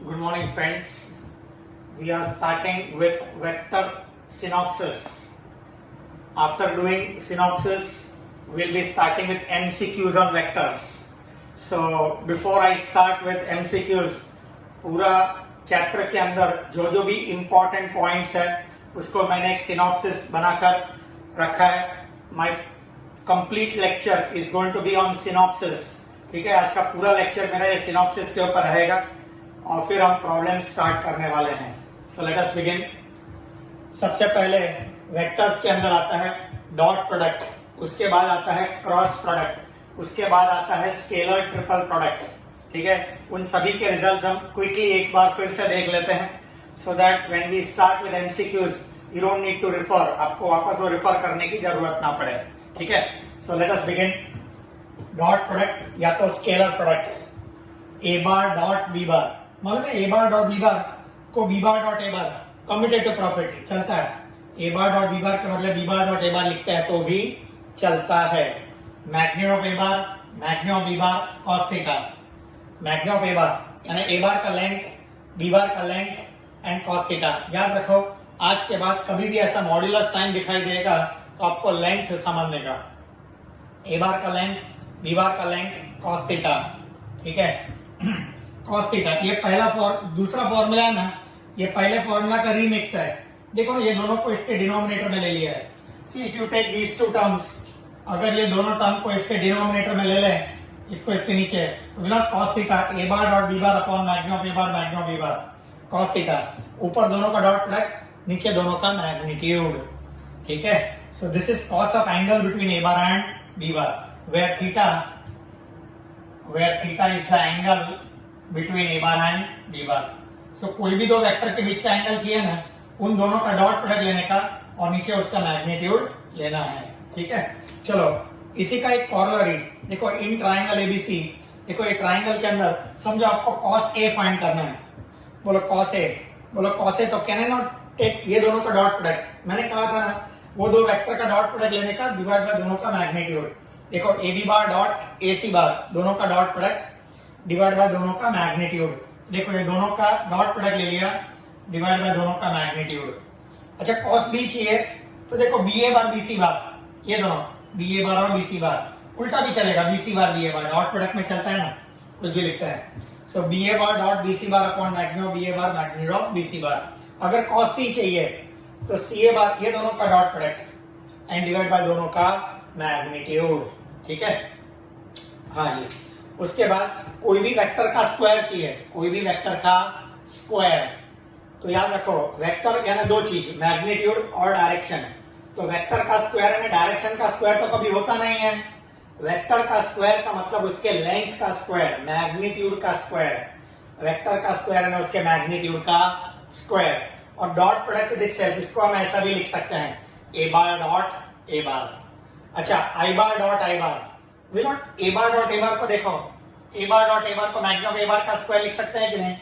Good morning, friends. We are starting with vector synopsis. After doing synopsis, we'll be starting with MCQs on vectors. So before I start with MCQs, पूरा chapter के अंदर जो जो भी important points है उसको मैंने एक सिनॉप्सिस बनाकर रखा है. My complete lecture is going to be on synopsis. ठीक है, आज का पूरा लेक्चर मेरा ये सिनॉप्सिस के ऊपर रहेगा और फिर हम प्रॉब्लम स्टार्ट करने वाले हैं. सो लेट अस बिगिन. सबसे पहले वेक्टर्स के अंदर आता है डॉट प्रोडक्ट, उसके बाद आता है क्रॉस प्रोडक्ट, उसके बाद आता है स्केलर ट्रिपल प्रोडक्ट. ठीक है, उन सभी के रिजल्ट हम क्विकली एक बार फिर से देख लेते हैं so that when we start with MCQs you don't need to refer, आपको वापस वो रिफर करने की जरूरत ना पड़े. ठीक है, so let us begin. Dot product या तो scalar product A bar dot B bar, मतलब ए बार डॉट बी बार को बी बार डॉट ए बार कम्यूटेटिव प्रॉपर्टी चलता है. A bar dot B bar का मतलब बी बार डॉट ए बार लिखते हैं तो भी चलता है. Magnitude of A bar, magnitude of B bar, cos theta. Magnitude of A bar यानी ए बार का लेंथ, बी बार का लेंथ एंड कॉस थीटा. याद रखो, आज के बाद कभी भी ऐसा मॉड्यूलस साइन दिखाई देगा तो आपको लेंथ समझने का. ए बार का लेंथ, बी बार का लेंथ, कॉस थीटा. ठीक है, कॉस थीटा ये पहला दूसरा फॉर्मूला है ना, ये पहले फॉर्मूला का रीमिक्स है. देखो ना, ये दोनों को इसके डिनोमिनेटर में ले लिया है. See if you take these two terms, अगर ये दोनों टर्म को इसके डिनोमिनेटर में ले लें, इसको इसके नीचे cos theta A bar dot B bar upon magnitude of A bar magnitude of B bar cos theta. ऊपर दोनों का डॉट प्रोडक्ट, नीचे दोनों का मैग्नीट्यूड. ठीक है, so this is cos of angle between a bar and B bar where theta is the angle between a bar and B bar. So कोई भी दो वेक्टर के बीच का एंगल चाहिए ना, उन दोनों का डॉट प्रोडक्ट लेने का और नीचे उसका मैग्नीट्यूड लेना है. ठीक है, चलो इसी का एक कॉर्लरी देखो इन ट्राइंगल एबीसी. देखो ये ट्राइंगल के अंदर समझो आपको कॉस ए फाइंड करना है. बोलो कॉस ए, तो कैन आई नॉट टेक ये दोनों का डॉट प्रोडक्ट. मैंने कहा था ना, वो दो वेक्टर का डॉट प्रोडक्ट लेने का डिवाइड बाय दोनों का मैग्नीट्यूड. देखो ए बी बार डॉट ए सी बार, दोनों का डॉट प्रोडक्ट डिवाइड बाय दोनों का मैग्नीट्यूड. देखो ये दोनों का डॉट प्रोडक्ट ले लिया डिवाइड बाय दोनों का मैग्नीट्यूड. अच्छा, कॉस बी चाहिए तो देखो B a bar B C bar, ये दोनों बी ए बार और बी सी बार, उल्टा भी चलेगा, b C bar b a bar, dot product में चलता है ना, कुछ भी लिखता है. So b a bar dot b C bar upon magnitude b a bar magnitude of b C bar. अगर कॉस सी चाहिए तो सी ए बार ये दोनों का dot product and divide by दोनों का मैग्नीट्यूड. ठीक है, हाँ ये. उसके बाद कोई भी वेक्टर का स्क्वायर चाहिए, कोई भी वेक्टर का स्क्वायर. तो याद रखो वेक्टर यानी दो चीज, मैग्नीट्यूड और डायरेक्शन. तो वेक्टर का स्क्वायर यानी डायरेक्शन का स्क्वायर तो कभी होता नहीं है. वेक्टर का स्क्वायर का मतलब उसके लेंथ का स्क्वायर, मैग्नीट्यूड का स्क्वायर. वेक्टर का स्क्वायर यानी उसके मैग्नीट्यूड का स्क्वायर. और डॉट प्रोडक्ट विद सेल्फ, इसको हम ऐसा भी लिख सकते हैं ए बार डॉट ए बार. अच्छा, i bar dot i bar, will not a bar dot A bar को देखो, ए बार डॉट ए बार को मैग्नीट्यूड ए बार का स्क्वायर लिख सकते हैं कि नहीं.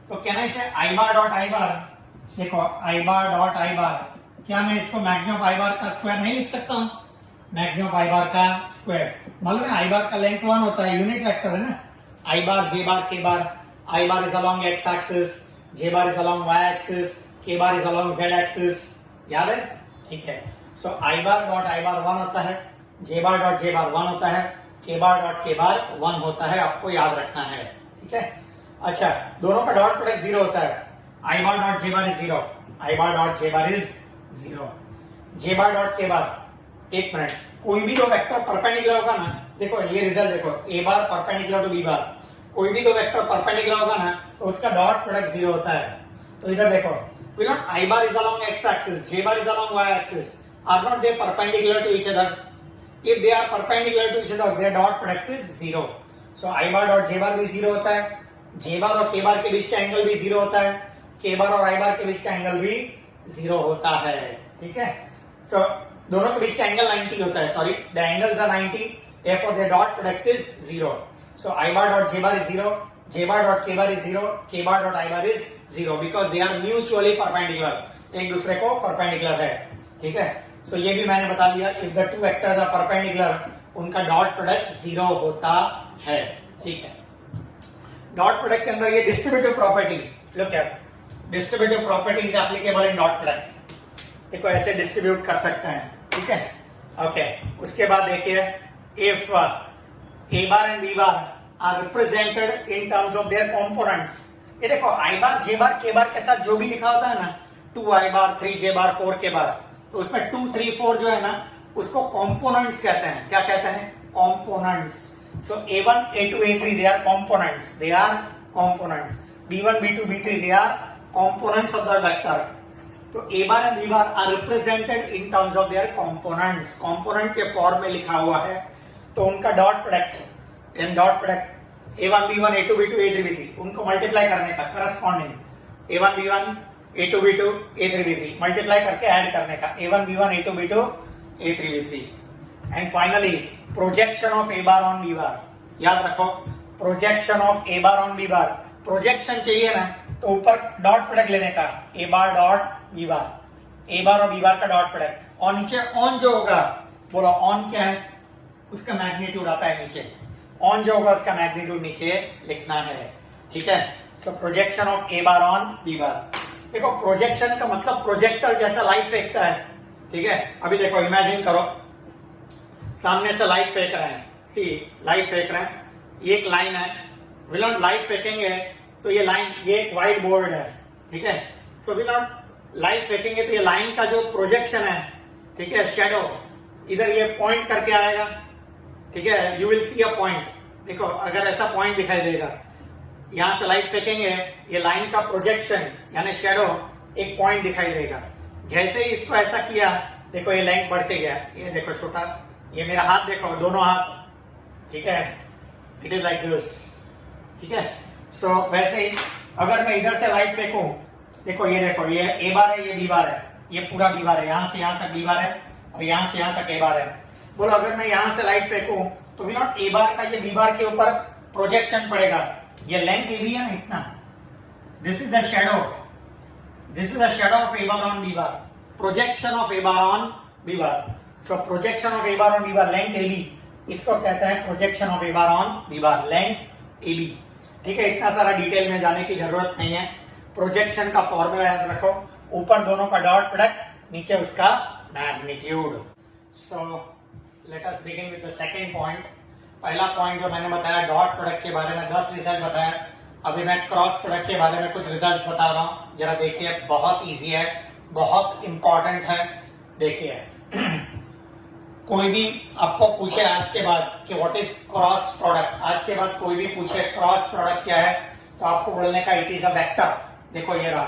तो क्या ना इसे आई बार डॉट आई बार, देखो आई बार डॉट आई बार, क्या मैं इसको मैग्नीट्यूड ऑफ आई बार का स्क्वायर नहीं लिख सकता हूं. मैग्नीट्यूड ऑफ आई बार का स्क्वायर मालूम है, आई बार का लेंथ 1 होता है, यूनिट वेक्टर है ना. आई बार j bar k bar, i bar is along x axis, j bar is along y axis, k bar is along z axis. याद है? ठीक है. सो आई बार डॉट आई बार 1 होता है, जे बार डॉट जे बार 1 होता है, के बार डॉट के बार 1 होता है. आपको याद रखना है. ठीक है. अच्छा, दोनों का डॉट प्रोडक्ट 0 होता है. I bar dot j bar is 0, i bar dot j bar is 0. J bar dot k bar, एक मिनट, कोई भी दो वेक्टर परपेंडिकुलर होगा ना, देखो ये रिजल्ट देखो, ए बार परपेंडिकुलर टू बी बार, कोई भी दो वेक्टर परपेंडिकुलर होगा ना तो उसका डॉट प्रोडक्ट 0 होता है. तो इधर देखो, will not I bar is along x axis, J bar is along y axis, are not they perpendicular to each other? If they are perpendicular to each other, their dot product is 0. So I bar dot J bar भी 0 होता है, J bar और K bar के बीच का angle भी 0 होता है, K bar और I bar के बीच का एंगल भी 0 होता है. ठीक है, so दोनों के बीच का एंगल 90 होता है. Sorry, the angles are 90, therefore their dot product is 0. So I bar dot J bar is 0, J bar dot K bar is 0, K bar dot I bar is 0 because they are mutually perpendicular, एक दूसरे को perpendicular है. ठीक है, सो ये भी मैंने बता दिया, if the two vectors are perpendicular उनका डॉट प्रोडक्ट 0 होता है. ठीक है. डॉट प्रोडक्ट के अंदर ये distributive property, look here, distributive property is applicable in dot product. देखो ऐसे डिस्ट्रीब्यूट कर सकते हैं, ठीक है, ओके। उसके बाद देखिए, if A bar and B bar are represented in terms of their components, ये देखो आई बार, जे बार, के बार के साथ जो भी लिखा होता है ना, 2 आई बार, 3 जे बार, 4 के बार, तो उसमें 2, 3, 4 जो है ना, उसको कंपोनेंट्स कहते हैं। क्या कहते हैं? Components. So A1, A2, A3 they are components, they are components. B1, B2, B3 they are components of the vector. तो A bar and B bar are represented in terms of their components, component के form में लिखा हुआ है, तो उनका dot product, in dot product A1, B1, A2, B2, A3, B3, उनको multiply करने का, corresponding A1, B1, A2, B2, A3, B3 multiply करके ऐड करने का, A1, B1, A2, B2, A3, B3। And finally projection of A bar on B बार, याद रखो, projection of A bar on B bar, projection चाहिए ना, तो ऊपर dot product लेने का, A bar dot B bar, A bar और B बार का डॉट प्रोडक्ट, और नीचे ऑन जो होगा, बोलो ऑन क्या है, उसका मैग्नीट्यूड आता है नीचे, ऑन जो होगा उसका मैग्नीट्यूड नीचे लिखना है, ठीक है। So projection of A bar on B bar. देखो प्रोजेक्शन का मतलब प्रोजेक्टर जैसा लाइट फेंकता है, ठीक है। अभी देखो इमेजिन करो, सामने से लाइट फेंक रहे हैं, सी लाइट फेंक रहे हैं, ये एक लाइन है, विल लाइट फेंकेंगे तो ये लाइन, ये एक व्हाइट बोर्ड है, ठीक है। सो विल लाइट फेंकेंगे तो ये लाइन का जो प्रोजेक्शन है, ठीक है, शेडो इधर ये पॉइंट करके आएगा, ठीक है, you will see a point. देखो अगर ऐसा पॉइंट दिखाई देगा, यहां से लाइट फेंकेंगे, ये लाइन का प्रोजेक्शन यानी शेडो एक पॉइंट दिखाई देगा। जैसे ही इसको ऐसा किया, देखो ये लेंथ बढ़ते गया, ये देखो छोटा, ये मेरा हाथ देखो, दोनों हाथ, ठीक है, इट इज लाइक दिस, ठीक है। सो वैसे ही अगर मैं इधर से लाइट फेंकूं, देखो ये देखो, ये A बार है, ये B बार है, ये पूरा B बार है, यहां से यहां तक B बार है और यहां से यहां तक A बार है। बोलो अगर मैं यहां से लाइट फेंकूं तो भी नॉट A बार का ये B बार के ऊपर प्रोजेक्शन पड़ेगा, ये लेंथ AB है ना इतना, this is the shadow, this is the shadow of A bar on B bar, projection of A bar on B bar. So projection of A bar on B bar, length AB, इसको कहते हैं projection of A bar on B bar, length AB, ठीक है। इतना सारा detail में जाने की जरूरत नहीं है, प्रोजेक्शन का फॉर्मूला याद रखो, ऊपर दोनों का डॉट प्रोडक्ट, नीचे उसका magnitude. So let us begin with the second point. पहला पॉइंट जो मैंने बताया डॉट प्रोडक्ट के बारे में 10 रिजल्ट बताया, अभी मैं क्रॉस प्रोडक्ट के बारे में कुछ रिजल्ट्स बता रहा हूं, जरा देखिए, बहुत इजी है, बहुत इंपॉर्टेंट है। देखिए कोई भी आपको पूछे आज के बाद कि व्हाट इज क्रॉस प्रोडक्ट, आज के बाद कोई भी पूछे क्रॉस प्रोडक्ट क्या है, तो आपको बोलने का इट इज अ वेक्टर। देखो ये रहा,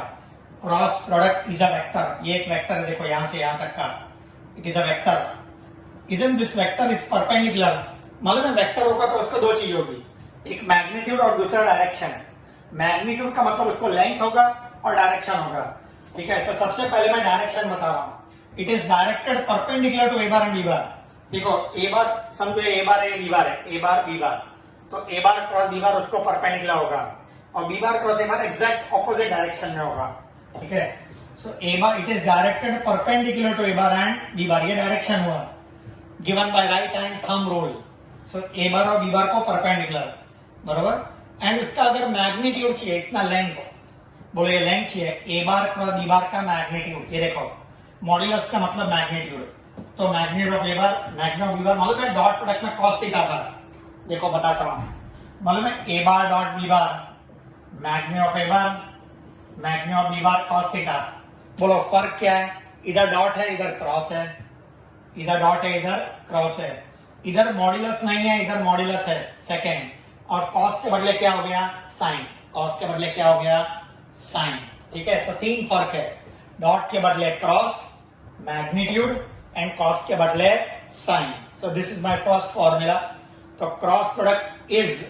cross product is a vector, ये एक वेक्टर है, देखो यहां से यहां तक का, it is a vector. Isn't this vector is perpendicular? मालूम है वेक्टर होगा तो उसको दो चीज होगी, एक मैग्नीट्यूड और दूसरा डायरेक्शन। मैग्नीट्यूड का मतलब उसको लेंथ होगा और डायरेक्शन होगा, ठीक है। तो सबसे पहले मैं डायरेक्शन बता रहा हूं, it is directed perpendicular to A bar and B bar. देखो A बार समझो, A बार है, B बार है, A बार B बार, तो A bar cross B bar उसको परपेंडिकुलर होगा, और B bar cross A bar exact opposite direction में होगा, ठीक है। So A bar it is directed perpendicular to A bar and B bar, ये direction हुआ, given by right hand thumb rule. So A bar और B bar को perpendicular, बरोबर। And उसका अगर मैग्नीट्यूड चाहिए, इतना लेंथ, बोलो ये लेंथ चाहिए, A बार क्रॉस B बार का मैग्नीट्यूड, ये देखो मॉड्यूलस का मतलब मैग्नीट्यूड, तो magnitude of A bar, magnitude of B बार, मालूम है डॉट प्रोडक्ट में कॉस थीटा था, देखो बताता हूं, मालूम है A bar dot B bar, magnitude of A bar, magnitude of B bar cos theta. बोलो फर्क क्या है, इधर डॉट है, इधर क्रॉस है, इधर डॉट है, इधर क्रॉस है, इधर मॉड्यूलस नहीं है, इधर मॉड्यूलस है सेकेंड, और कॉस के बदले क्या हो गया, साइन, कॉस के बदले क्या हो गया, साइन, ठीक है। तो तीन फर्क है, डॉट के बदले क्रॉस, मैग्नीट्यूड, एंड कॉस के बदले sine. So this is my first formula. तो क्रॉस प्रोडक्ट इज,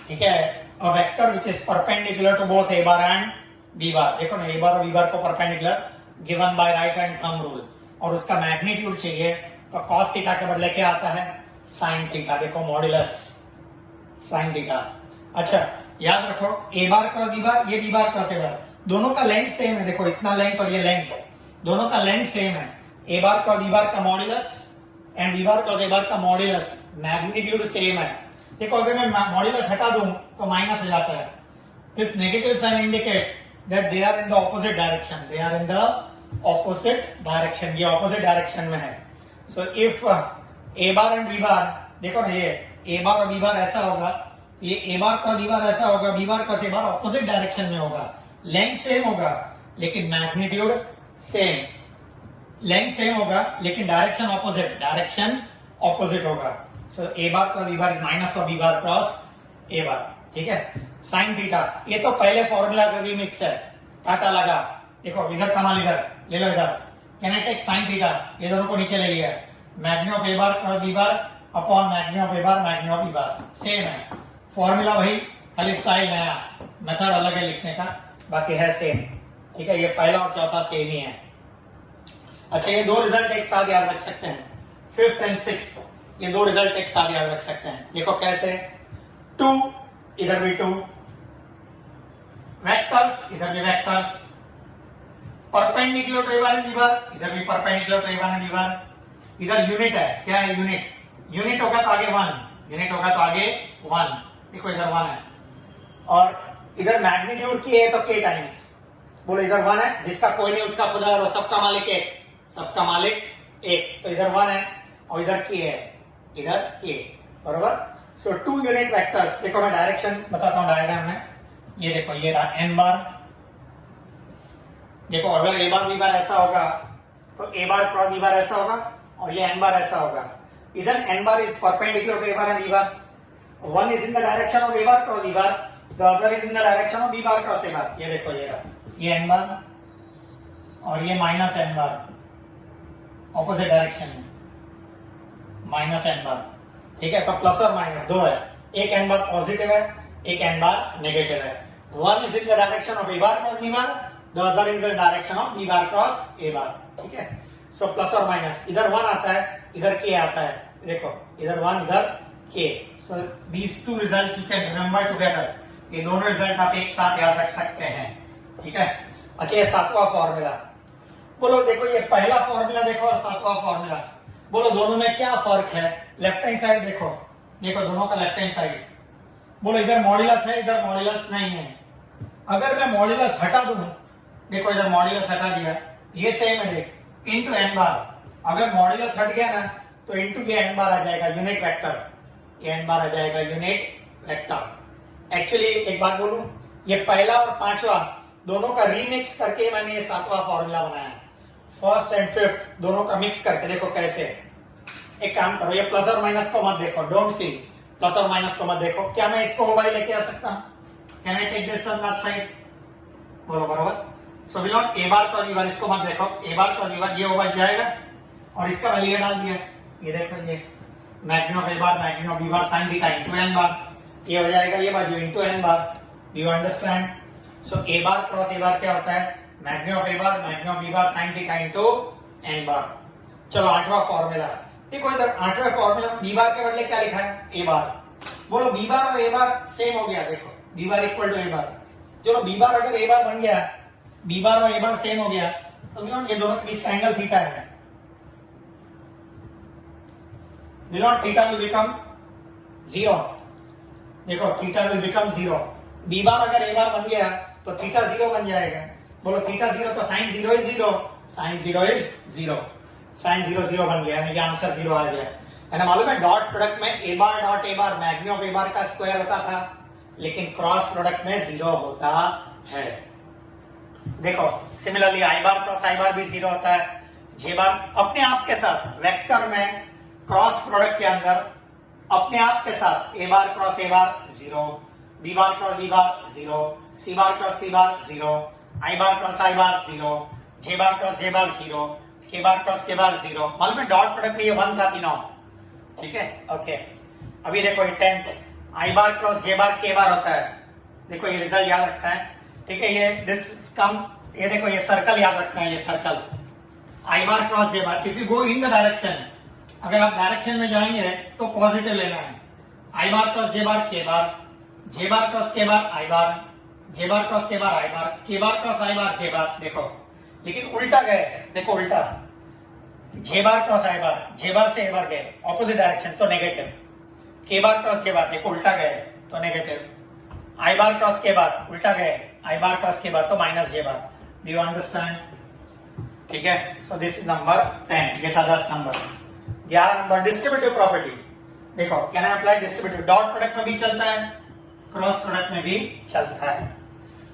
ठीक है, a vector which is perpendicular to both A bar and B bar. देखो ना A बार और B बार को perpendicular, given by right hand thumb rule, और उसका magnitude चाहिए, तो कॉस थीटा के बदले क्या आता है, साइन थीटा। देखो मॉड्यूलस साइन थीटा। अच्छा याद रखो, A bar cross B bar, ये B बार क्रॉस A बार, दोनों का लेंथ सेम है, देखो इतना लेंथ और ये लेंथ, दोनों का लेंथ सेम है। A बार क्रॉस B बार का modulus and B bar cross A बार का मॉड्यूलस, मैग्नीट्यूड सेम है, देखो अगर मैं मॉड्यूलस हटा दूं तो माइनस हो जाता है. This negative sign indicate that they are in the opposite direction. They are in the opposite direction. ये ऑपोजिट डायरेक्शन में है. So if A bar and B bar, देखो ना ये ए बार और बी बार ऐसा होगा, ये ए बार क्रॉस बी बार ऐसा होगा, बी बार क्रॉस ए बार ऑपोजिट डायरेक्शन में होगा. लेंथ सेम होगा लेकिन मैग्नीट्यूड सेम. लेंथ सेम होगा लेकिन डायरेक्शन ऑपोजिट होगा. So A bar cross B bar is minus of B bar cross A bar. ठीक है. साइन थीटा, ये तो पहले फॉर्मूला का रिमिक्स है. काटा लगा, देखो इधर कमाल, इधर ले लो, इधर can I take sine theta, ये दोनों को नीचे ले लिया. Magni of A bar cross B bar upon magni of A bar magni of B bar. Same है फॉर्मूला वही, खाली स्टाइल नया, मेथड अलग है लिखने का, बाकी है सेम. ठीक है. ये पहला और चौथा सेम ही है. अच्छा, ये दो रिजल्ट एक साथ याद रख सकते हैं. 5th एंड 6th, ये दो रिजल्ट एक साथ याद रख सकते हैं. देखो कैसे. 2 इधर भी 2, वेक्टर्स इधर भी vectors, perpendicular to A bar and B bar, इधर भी perpendicular to A bar and B bar. इधर यूनिट है, क्या है यूनिट. यूनिट होगा तो आगे 1, यूनिट होगा तो आगे 1. देखो इधर 1 है और इधर मैग्नीट्यूड की है तो k टाइम्स. बोलो इधर 1 है, जिसका कोई नहीं उसका खुदा है, सबका मालिक एक, सबका मालिक एक. तो इधर 1 है और इधर k है, इधर k. बरोबर. सो 2 यूनिट वेक्टर्स. देखो मैं डायरेक्शन बताता हूं डायग्राम में. ये देखो ये रहा n बार. देखो अगर a बार b बार ऐसा होगा तो a बार क्रॉस b बार ऐसा होगा और ये n बार ऐसा होगा. इधर n bar is perpendicular to a bar and b bar. One is in the direction of a bar cross b bar, the other is in the direction of b bar cross a bar. ये देखो ये रहा, ये n बार और ये minus n बार, opposite direction में minus n बार. ठीक है. तो प्लस और माइनस दो है, एक n बार पॉजिटिव है, एक n बार नेगेटिव है. One is in the direction of a bar cross b bar, the other is in the direction of b bar cross a bar. ठीक है. सो प्लस और माइनस, इधर 1 आता है, इधर k आता है. देखो इधर 1, इधर k. So these two results you can remember together. ये दोनों रिजल्ट आप एक साथ याद रख सकते हैं. ठीक है. अच्छा, ये 7वां फॉर्मूला. बोलो देखो ये पहला फॉर्मूला देखो और 7वां फॉर्मूला. बोलो दोनों में क्या फर्क है. लेफ्ट हैंड साइड देखो, देखो दोनों का लेफ्ट हैंड साइड. बोलो इधर मॉड्यूलस है, इधर मॉड्यूलस नहीं है. अगर मैं मॉड्यूलस हटा दूं, देखो इधर मॉड्यूलस हटा दिया, ये सेम है. देख इनटू n बार. अगर मॉड्यूलस हट गया ना तो इनटू ये n बार आ जाएगा, यूनिट वेक्टर. ये n बार आ जाएगा, यूनिट वेक्टर. एक्चुअली एक बात बोलूं, ये पहला और 5वां दोनों का रीमिक्स करके मैंने ये 7वां फॉर्मूला बनाया. 1st एंड 5th दोनों का मिक्स करके. देखो कैसे. एक काम करो, ये प्लस और माइनस को मत देखो, डोंट सी. प्लस और माइनस को मत देखो. क्या मैं इसको ओवाई लेके आ सकता हूं? Can I take this on that side? बोलो बराबर. सो वी नॉट ए बार पर बी बार, इसको मत देखो. ए बार पर बी बार ये ओवाई जाएगा और इसका वैल्यू डाल दिया. ये देखो ये magni of A bar magni of B bar sine theta into n bar. ये हो जाएगा ये बाजू into n bar. Do you understand? So A bar cross A bar क्या होता है? Magni of A bar magni of B bar sine theta into n bar. चलो 8वां फॉर्मूला. देखो इधर 8वें फॉर्मूला बी बार के बदले क्या लिखा है? ए बार. बोलो बी बार और ए बार सेम हो गया. देखो B bar equal to A बार. चलो बी बार अगर ए बार बन गया, बी बार और ए बार सेम हो गया, तो ये दोनों के बीच का एंगल थीटा है. Theta will become 0. देखो theta will become 0. B bar अगर ए बार बन गया तो थीटा 0 बन जाएगा. बोलो थीटा 0 तो sine 0 is 0. Sine 0 is 0. Sine 0 0 बन गया, यानी कि आंसर 0 आ गया. है ना. मालूम है डॉट प्रोडक्ट में ए bar dot A bar magni of A bar का स्क्वायर होता था, लेकिन क्रॉस प्रोडक्ट में 0 होता है. देखो similarly I bar cross i बार भी 0 होता है. जे बार अपने आप के साथ वेक्टर में क्रॉस प्रोडक्ट के अंदर अपने आप के साथ a bar cross A bar 0, B bar cross B bar 0, c bar cross c bar 0, i bar cross i bar 0, j bar cross j bar 0, k bar cross के बार 0. मालूम है डॉट प्रोडक्ट में ये 1 था तीनों. ठीक है. ओके. अभी देखो ये 10th आई bar cross j bar k बार होता है. देखो ये रिजल्ट याद रखना है. ठीक है. ये दिस कम, ये देखो ये सर्कल याद रखना है. ये circle I bar cross j bar. If you go in the direction, अगर आप डायरेक्शन में जाएंगे तो पॉजिटिव लेना है. I bar cross j bar k bar, j bar cross के bar i bar, j bar cross के bar i bar, k bar cross i bar j बार. देखो लेकिन उल्टा गए. देखो उल्टा, जे bar cross i bar, j बार से ए बार गए ऑपोजिट डायरेक्शन तो नेगेटिव. के बार क्रॉस के बाद देखो उल्टा गए तो नेगेटिव, आई बार क्रॉस के बाद उल्टा गए, आई बार क्रॉस के बाद तो minus J bar. Do you understand? ठीक है, सो दिस इज नंबर 10, ये था 10 नंबर। 11 number distributive property. देखो can I apply distributive, dot product में भी चलता है, क्रॉस प्रोडक्ट में भी चलता है।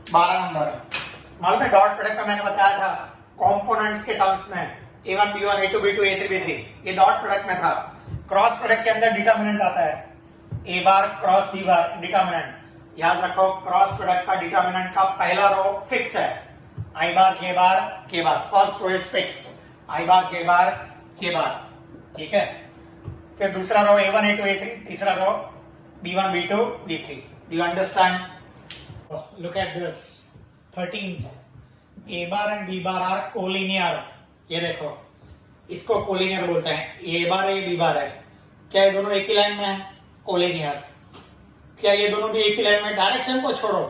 12 नंबर, मालूम है डॉट प्रोडक्ट में मैंने बताया था कंपोनेंट्स के टर्म्स में A1 B1 A2 B2 A3 B3, ये डॉट प्रोडक्ट में था। क्रॉस प्रोडक्ट के अंदर डिटर्मिनेंट आता है A bar cross B bar determinant. याद रखो क्रॉस प्रोडक्ट का डिटर्मिनेंट का पहला रो फिक्स है, I bar J bar K bar, first row is fixed, I bar J bar K bar, ठीक है। फिर दूसरा रो A1 A2 A3, तीसरा row B1 B2 B3। Do you understand? Look at this 13th, A bar and B bar are collinear. ये देखो इसको collinear बोलते हैं, ए बार है बी बार है, क्या ये दोनों एक ही लाइन में है? कोलिनियर। क्या ये दोनों भी एक ही लाइन में? डायरेक्शन को छोड़ो,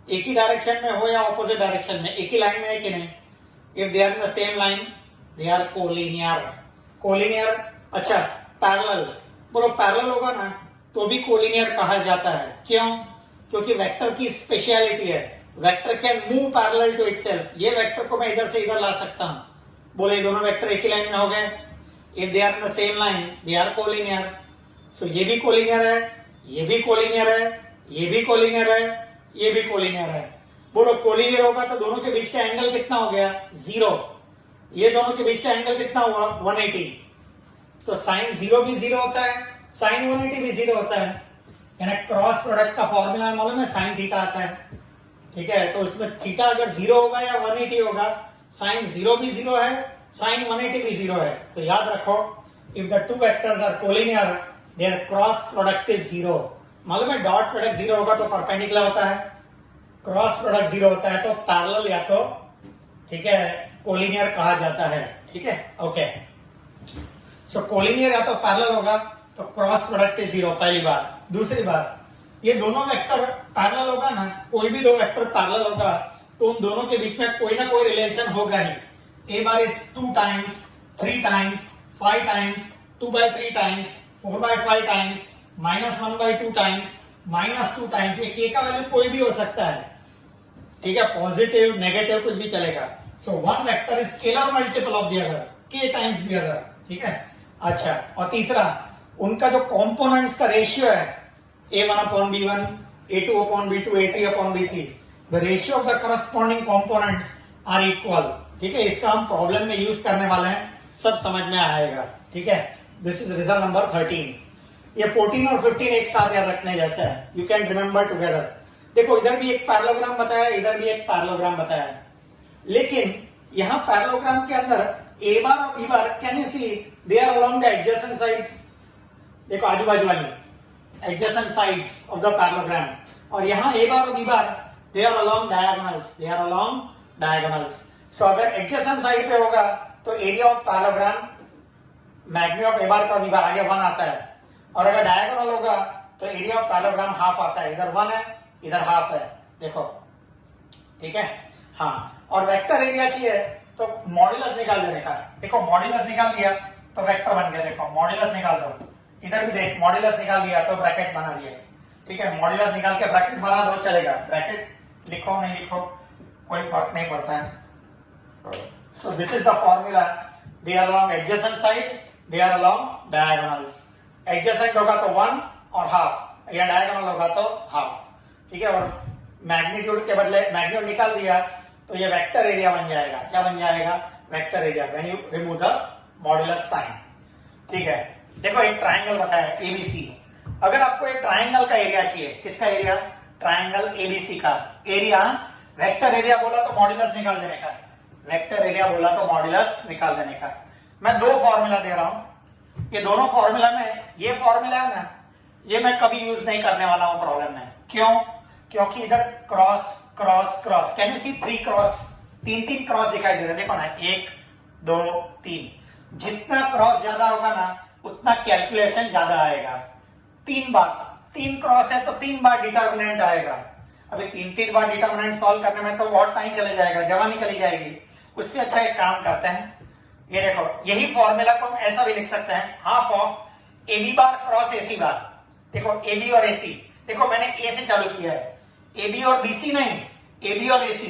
एक ही डायरेक्शन में हो या ऑपोजिट डायरेक्शन में, एक ही लाइन में है कि नहीं? If they are in the same line they are collinear. Collinear, अच्छा पैरेलल, बोलो पैरेलल होगा ना तो भी कोलिनियर कहा जाता है। क्यों? क्योंकि वेक्टर की स्पेशलिटी है, vector can move parallel to itself. ये वेक्टर को मैं इधर से इधर ला सकता हूं, बोले ये दोनों वेक्टर एक ही लाइन में हो गए, if they are in the same line they are collinear. So ये भी कोलिनियर है, ये भी कोलिनियर है, ये भी कोलिनियर है, ये भी कोलिनियर है। बोलो कोलिनियर होगा तो दोनों के बीच का एंगल कितना हो गया? 0। ये दोनों के बीच का एंगल कितना हुआ? 180। तो साइन 0 भी 0 होता है, साइन 180 भी 0 होता है। यानी क्रॉस प्रोडक्ट का फॉर्मूला मालूम है, साइन थीटा आता है, ठीक है। तो उसमें थीटा अगर 0 होगा या 180 होगा, साइन 0 भी 0 है, साइन 180 भी 0 है। तो याद रखो if the two vectors are collinear their cross product is 0। मालूम है डॉट प्रोडक्ट 0 होगा तो परपेंडिकुलर होता है, क्रॉस प्रोडक्ट 0 होता है तो पैरेलल या तो, ठीक है, कोलिनियर कहा जाता है, ठीक है। ओके, सो कोलिनियर या तो पैरेलल होगा तो क्रॉस प्रोडक्ट इज 0, पहली बात। दूसरी बात, ये दोनों वेक्टर पैरेलल होगा ना, कोई भी दो वेक्टर पैरेलल होगा तो उन दोनों के बीच में कोई ना कोई रिलेशन होगा ही। A bar is 2 times 3 times 5 times 2/3 times 4/5 times -1/2 times -2 times. ये के का वैल्यू कोई भी हो सकता है, ठीक है, पॉजिटिव नेगेटिव कुछ भी चलेगा। So one vector is scalar multiple of the other, के टाइम्स द अदर, ठीक है। अच्छा, और तीसरा उनका जो कंपोनेंट्स का रेशियो है A1/B1 A2/B2 A3/B3, the ratio of the corresponding components are equal, ठीक है। इसका हम प्रॉब्लम में यूज करने वाले हैं, सब समझ में आएगा, ठीक है। This is result number 13। ये 14 और 15 एक साथ याद रखने जैसा है, यू कैन रिमेंबर टुगेदर। देखो इधर भी एक पैरेललोग्राम बताया, इधर भी एक पैरेललोग्राम बताया, लेकिन यहां पैरेललोग्राम के अंदर ए बार और b bar, can you see they are along the adjacent sides. देखो आजू बाजू वाली adjacent sides of the parallelogram, और यहां ए बार और b bar they are along diagonals, they are along diagonals. So अगर adjacent side पे होगा तो area of parallelogram magnitude of A bar का बी बार आगे 1 आता है, और अगर डायगोनल होगा तो एरिया ऑफ पैरेललोग्राम हाफ आता है, इधर 1 है इधर हाफ है, देखो, ठीक है। हाँ, और वेक्टर एरिया चाहिए तो मॉड्यूलस निकाल देने का। देखो मॉड्यूलस निकाल दिया तो वेक्टर बन गया, देखो मॉड्यूलस निकाल दो, इधर भी देख मॉड्यूलस निकाल दिया तो ब्रैकेट बना दिया, ठीक है। मॉड्यूलस निकाल के ब्रैकेट बना दो, चलेगा। ब्रैकेट लिखो नहीं लिखो कोई फर्क नहीं पड़ता है। So this is the formula, they are along adjacent side, they are along diagonals. Adjacent होगा तो 1 और हाफ, या डायगोनल होगा तो हाफ, ठीक है। और मैग्नीट्यूड के बदले मैग्नीट्यूड निकाल दिया तो ये वेक्टर एरिया बन जाएगा। क्या बन जाएगा? Vector area when you remove the modulus sign, ठीक है। देखो एक ट्राइंगल बताया एबीसी, अगर आपको एक ट्राइंगल का एरिया चाहिए, किसका एरिया? ट्राइंगल एबीसी का एरिया। वेक्टर एरिया बोला तो मॉड्यूलस निकाल देने का, वेक्टर एरिया बोला तो मॉड्यूलस निकाल देने का। मैं 2 फॉर्मूला दे रहा हूं, ये दोनों फॉर्मूला में, ये फॉर्मूला है ना, ये मैं कभी यूज नहीं करने वाला हूं प्रॉब्लम में। क्यों? क्योंकि इधर cross cross cross, can you see 3 cross, 3 cross दिखाई दे रहे हैं, देखो ना, 1 2 3। जितना क्रॉस ज्यादा होगा ना उतना कैलकुलेशन ज्यादा आएगा। 3 बार 3 क्रॉस है तो 3 बार डिटर्मिनेंट आएगा। अभी 3 बार डिटर्मिनेंट सॉल्व करने में तो बहुत टाइम चले जाएगा, जवानी चली जाएगी। उससे अच्छा एक काम करते हैं, ये देखो यही फॉर्मूला को हम ऐसा भी लिख सकते हैं, half of a B bar cross a C bar. देखो AB और AC, देखो मैंने A से चालू किया है, AB और BC नहीं, AB और AC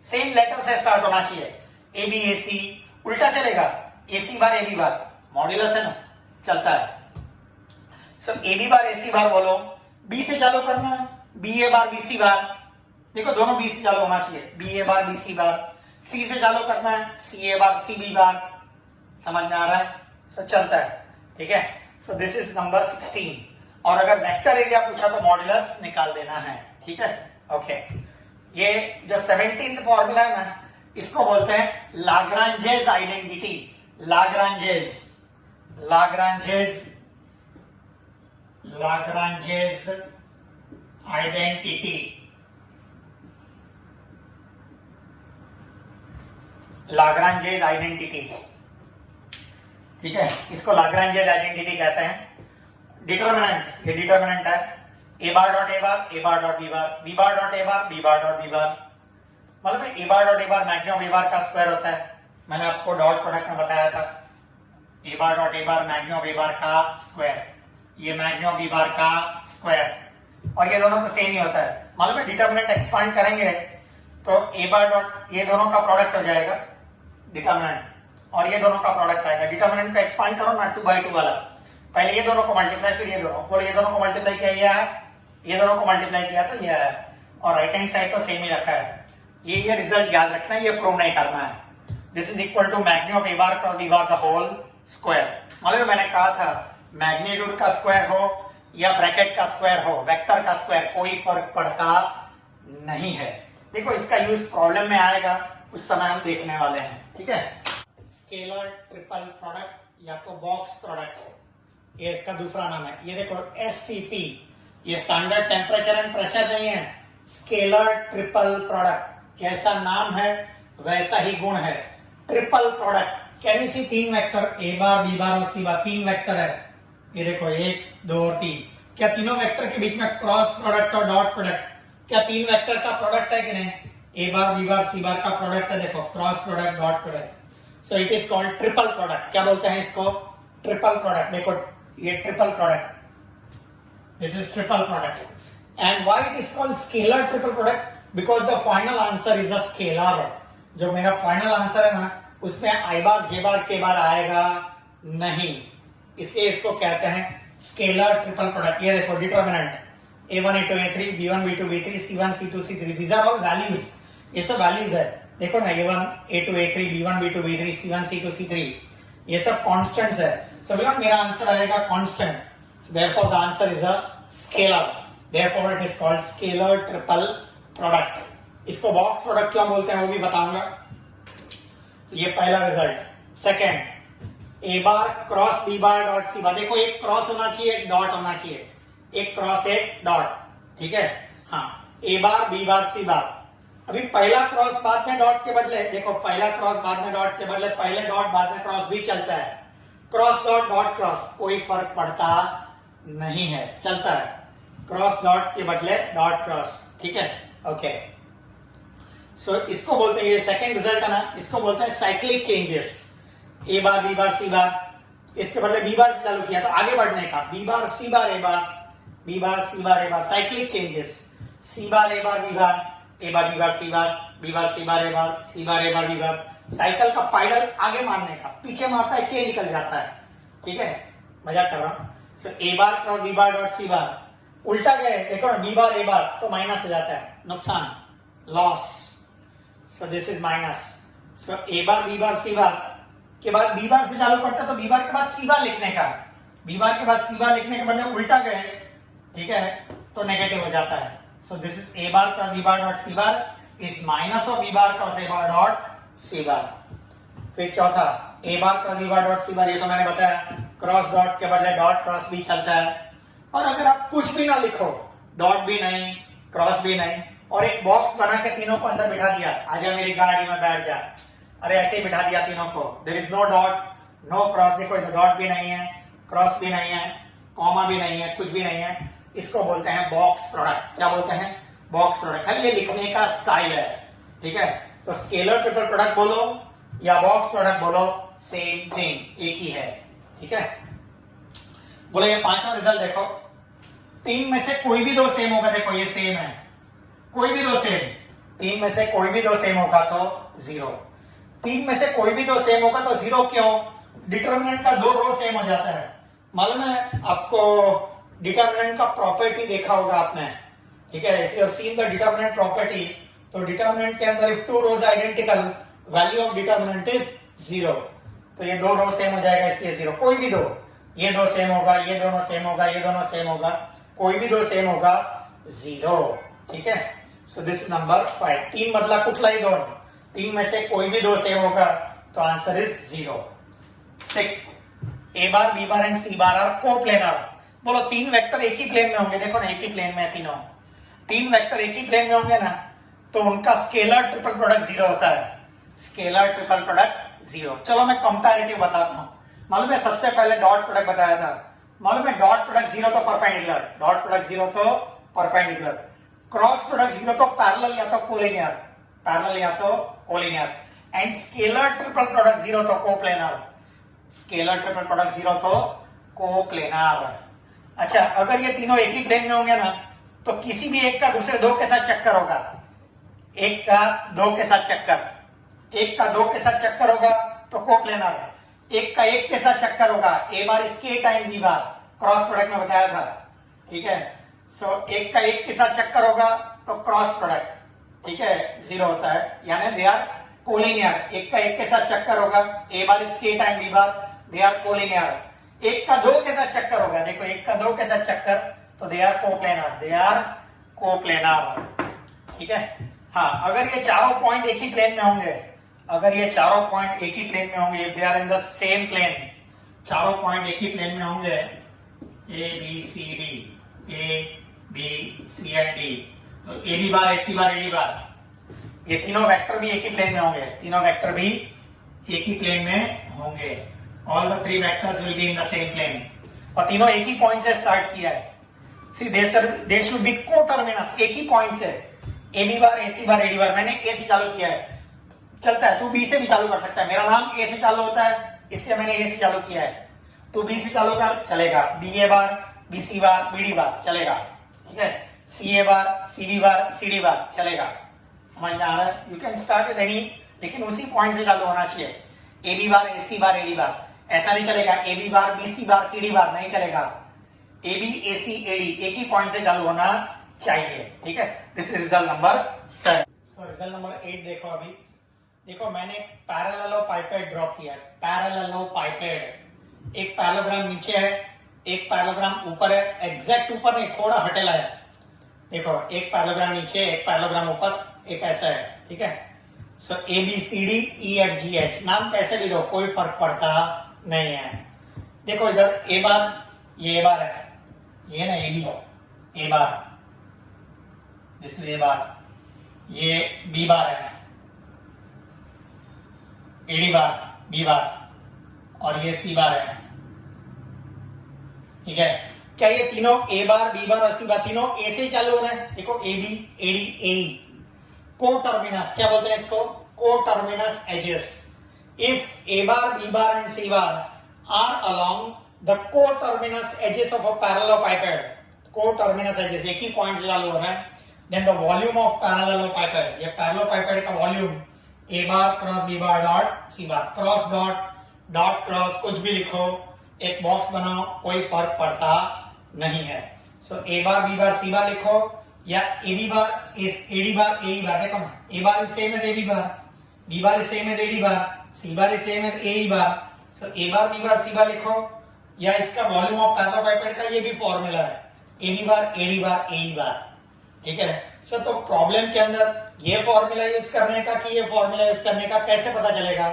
सेम लेटर से स्टार्ट होना चाहिए, AB AC उल्टा चलेगा, AC बार AB बार, मॉड्यूलस है ना, चलता है। सो AB बार AC बार बोलो, B से चालू करना है, BA बार BC बार, देखो दोनों B से चालू होना चाहिए, BA बार BC बार, C से चालू करना है, CA बार CB बार, समझ में आ रहा है? सो चलता है, ठीक है। सो दिस इज नंबर 16, और अगर वेक्टर एरिया पूछा तो मॉड्यूलस निकाल देना है, ठीक है, ओके। ये जो 17th फॉर्मूला है ना, इसको बोलते हैं लाग्रांजेस आइडेंटिटी, लाग्रांजेस आइडेंटिटी, लाग्रांजेस आइडेंटिटी, ठीक है, इसको लाग्रांजेस आइडेंटिटी कहते हैं। डिटर्मिनेंट, ये डिटर्मिनेंट है, a bar dot A bar, a bar dot B bar, B bar dot A bar, B bar dot B bar, मतलब ए बार डॉट ए बार मैग्नियो बी बार का स्क्वायर होता है, मैंने आपको डॉट प्रोडक्ट में बताया था, ए बार डॉट ए बार मैग्नियो बी बार का स्क्वायर, ये मैग्नियो बी बार का स्क्वायर, और ये दोनों तो सेम ही होता है, मालूम है। डिटर्मिनेंट एक्सपांड करेंगे तो ए बार डॉट, ये दोनों का प्रोडक्ट हो जाएगा डिटर्मिनेंट, और ये दोनों का प्रोडक्ट आएगा। डिटर्मिनेंट का एक्सपांड करो ना 2/2 वाला, पहले ये दोनों को मल्टीप्लाई, फिर ये दोनों, बोलो ये दोनों को मल्टीप्लाई किया, ये है, ये दोनों को मल्टीप्लाई किया तो ये है, और राइट हैंड साइड तो सेम ही रखा है। ये रिजल्ट याद रखना है, ये प्रूव नहीं करना है। This is equal to magni b bar cross B bar the whole square. मतलब मैंने कहा था मैग्नीट्यूड का स्क्वायर हो या ब्रैकेट का स्क्वायर हो, वेक्टर का स्क्वायर, कोई फर्क पड़ता नहीं है। देखो इसका यूज प्रॉब्लम में आएगा, उस समय हम देखने वाले हैं, ठीक है। स्केलर ट्रिपल प्रोडक्ट या तो बॉक्स प्रोडक्ट, ये इसका दूसरा नाम है। ये देखो STP, ये स्टैंडर्ड टेम्परेचर एंड प्रेशर नहीं है, स्केलर ट्रिपल प्रोडक्ट, जैसा नाम है वैसा ही गुण है, triple product. Can you see 3 vector, A bar B bar और सी बार, 3 वेक्टर है, ये देखो 1 2 और 3। क्या तीनों वेक्टर के बीच में क्रॉस प्रोडक्ट और डॉट प्रोडक्ट, क्या 3 वेक्टर का प्रोडक्ट है कि नहीं? ए बार बी बार सी बार का प्रोडक्ट है, देखो cross product dot product. So it is called triple product. क्या बोलते हैं इसको? Triple product. देखो ये triple product, this is triple product. And why it is called scalar triple product? Because the final answer is a scalar. जो मेरा final answer है ना, उसमें आई बार जे बार के बार आएगा नहीं, इसलिए इसको कहते हैं स्केलर ट्रिपल प्रोडक्ट। ये देखो determinant A1 A2 A3 B1 B2 B3 C1 C2 C3, these are all values, ये सब वैल्यूज है। देखो ना A1 A2 A3 B1 B2 B3 C1 C2 C3, ये सब कांस्टेंट्स है। सो मेरा आंसर आएगा constant, therefore the answer is a scalar, therefore it is called scalar triple product। इसको बॉक्स प्रोडक्ट क्यों बोलते हैं वो भी बताऊंगा। तो ये पहला result. Second, a bar cross B bar dot C bar, देखो एक क्रॉस होना चाहिए एक डॉट होना चाहिए, एक क्रॉस एक डॉट, ठीक है। हाँ, ए बार बी बार सी बार, अभी पहला क्रॉस बाद में डॉट के बदले, देखो पहला क्रॉस बाद में डॉट के बदले पहले डॉट बाद में क्रॉस भी चलता है, क्रॉस डॉट डॉट क्रॉस कोई फर्क पड़ता नहीं है, चलता है, क्रॉस डॉट के बदले डॉट क्रॉस, ठीक है, ओके। सो इसको बोलते हैं, ये सेकंड रिजल्ट है ना, इसको बोलते हैं साइक्लिक चेंजेस। ए बार बी बार सी बार, इसके बदले बी बार से चालू किया तो आगे बढ़ने का, b bar C bar a bar, B bar C bar a bar, cyclic changes, C bar a bar B bar, a bar B bar C bar, B bar C bar a bar, C bar a bar B bar. Cycle का pedal आगे मारने का, पीछे मारता है chain निकल जाता है, ठीक है, मजाक कर रहा हूं। सो ए bar cross B bar dot सी बार, उल्टा गए देखो ना, बी बार ए बार तो माइनस हो जाता है, नुकसान, loss, so this is minus. So A bar B bar C bar के बाद बी बार से चालू करता है तो बी बार के बाद सी बार लिखने का, बी बार के बाद सी बार लिखने के बदले उल्टा गए, ठीक है, तो नेगेटिव हो जाता है। So this is A bar cross B bar dot C bar is minus of B bar cross A bar dot C bar. फिर चौथा, a bar cross B bar dot C bar, ये तो मैंने बताया cross dot के बदले dot cross भी चलता है। और अगर आप कुछ भी ना लिखो, डॉट भी नहीं क्रॉस भी नहीं, और एक बॉक्स बना के तीनों को अंदर बिठा दिया, आजा मेरी गाड़ी में बैठ जा, अरे ऐसे ही बिठा दिया तीनों को, there is no dot no cross, देखो इधर डॉट भी नहीं है क्रॉस भी नहीं है कॉमा भी नहीं है कुछ भी नहीं है, इसको बोलते हैं बॉक्स प्रोडक्ट। क्या बोलते हैं? Box product. खाली ये लिखने का स्टाइल है, ठीक है। तो स्केलर ट्रिपल प्रोडक्ट बोलो या बॉक्स प्रोडक्ट बोलो, सेम थिंग, एक ही है, ठीक है। बोले ये पांचवा रिजल्ट देखो, तीन में से कोई भी दो सेम होगा, देखो ये सेम है, कोई भी दो सेम, तीन में से कोई भी दो सेम होगा तो जीरो, तीन में से कोई भी दो सेम होगा तो जीरो। क्यों? डिटर्मिनेंट का दो रो सेम हो जाता है। मालूम है आपको, डिटर्मिनेंट का प्रॉपर्टी देखा होगा आपने, ठीक है। If you have seen the determinant property, तो डिटर्मिनेंट के अंदर if two rows identical, value of determinant is zero. तो ये दो रो सेम हो जाएगा, इसलिए जीरो। कोई भी दो, ये दो सेम होगा, ये दोनों सेम होगा, ये दोनों सेम होगा, कोई भी दो सेम होगा, जीरो, ठीक है। So this number 5। तीन मतलब कुठलाही दोन, तीन में से कोई भी दो सेम होगा तो answer is zero. 6, A bar B bar and C bar are coplanar. बोलो तीन वेक्टर एक ही प्लेन में होंगे, देखो ना एक ही प्लेन में तीनों, तीन वेक्टर एक ही प्लेन में होंगे ना, तो उनका स्केलर ट्रिपल प्रोडक्ट जीरो होता है, स्केलर ट्रिपल प्रोडक्ट जीरो। चलो मैं कंपैरेटिव बताता हूं। मालूम है सबसे पहले डॉट प्रोडक्ट बताया था, मालूम है डॉट प्रोडक्ट जीरो तो परपेंडिकुलर, डॉट प्रोडक्ट जीरो तो परपेंडिकुलर, क्रॉस प्रोडक्ट जीरो तो पैरेलल या तो कोलिनियर, पैरेलल या तो collinear, and scalar triple product zero तो coplanar, scalar triple product zero तो कोप्लेनर। अच्छा, अगर ये तीनों एक ही प्लेन में होंगे ना, तो किसी भी एक का दूसरे दो के साथ चक्कर होगा, एक का दो के साथ चक्कर, एक का दो के साथ चक्कर होगा तो कोप्लेनर, एक का एक के साथ चक्कर होगा, ए बार इसके time B bar, cross product में बताया था, ठीक है। सो एक का एक के साथ चक्कर होगा तो क्रॉस प्रोडक्ट, ठीक है, जीरो होता है, यानी दे आर कोलिनियर। एक का एक के साथ चक्कर होगा, ए बार इसके time B bar, they are collinear. एक का दो के साथ चक्कर होगा, देखो एक का दो के साथ चक्कर, तो they are coplanar, they are coplanar, ठीक है। हाँ, अगर ये चारों पॉइंट एक ही प्लेन में होंगे, अगर ये चारों पॉइंट एक ही प्लेन में होंगे, if they are in the same plane, चारों पॉइंट एक ही प्लेन में होंगे, A B C D, A B C and D, तो A B bar, A C bar, A D बार, ये तीनों वेक्टर भी एक ही प्लेन में होंगे, तीनों वेक्टर भी एक ही प्लेन में होंगे, all the three vectors will be in the same plane, और तीनों एक ही पॉइंट से स्टार्ट किया है। सी दे शुड बी कोटर्मिनस, एक ही पॉइंट से, A B bar, A C bar, A D बार। मैंने ए से चालू किया है, चलता है, तू बी से भी चालू कर सकता है, मेरा नाम ए से चालू होता है इसलिए मैंने ए से चालू किया है, तू बी से चालू कर, चलेगा, B a bar, B C bar, B D बार, चलेगा, ठीक है, सी ए बार, C D bar, C D बार, चलेगा। समझ में आ रहा है? You can start with any, लेकिन उसी पॉइंट से चालू होना चाहिए, A B bar, A C bar, A D बार, ऐसा नहीं चलेगा A B bar, B C bar, C D bar, नहीं चलेगा, A b, A C, A D, एक ही पॉइंट से चालू होना चाहिए, ठीक है। This is result number 7। So result number 8 देखो। अभी देखो मैंने पैरेललोपाइपेड ड्रॉ किया है, पैरेललोपाइपेड, एक पैरेललोग्राम नीचे है, एक पैरेललोग्राम ऊपर है, एग्जैक्ट ऊपर नहीं, थोड़ा हटेला है, देखो एक पैरेललोग्राम नीचे, एक पैरेललोग्राम ऊपर, एक ऐसा है, ठीक है। So a B C d e f g h, नाम कैसे भी दो कोई फर्क पड़ता नहीं है। देखो इधर ए बार, ये ए बार है, ये ना a b, a bar, this is A bar, ये बी बार है, ए डी बार, बी बार, और ये सी बार है, ठीक है। क्या ये तीनों ए बार, बी बार और सी बार तीनों ए से चालू हो रहे हैं? देखो ए बी, ए डी, ए, कोटर्मिनस, क्या बोलते हैं इसको? Coterminous edges. If A bar, B bar and C bar are along the coterminous edges of a parallelepiped, coterminous edges एक ही पॉइंट से चालू हो रहे हैं, then the volume of parallelepiped, ये पैरेललोपाइपेड का volume A bar cross B bar dot C bar, cross dot, dot cross, कुछ भी लिखो, एक बॉक्स बनाओ, कोई फर्क पड़ता नहीं है। सो ए बार, बी बार, सी बार लिखो, या A B bar, A D bar, a bar, देखो ना, A bar is same as A B bar, B bar is same as A D bar, C bar is same as A bar. So A bar, B bar, C bar लिखो, या इसका volume of पैरेललोपाइपेड का ये भी formula है, A B bar, A D bar, a bar, ठीक है। सो तो प्रॉब्लम के अंदर ये फॉर्मूला यूज करने का कि ये फॉर्मूला यूज करने का कैसे पता चलेगा?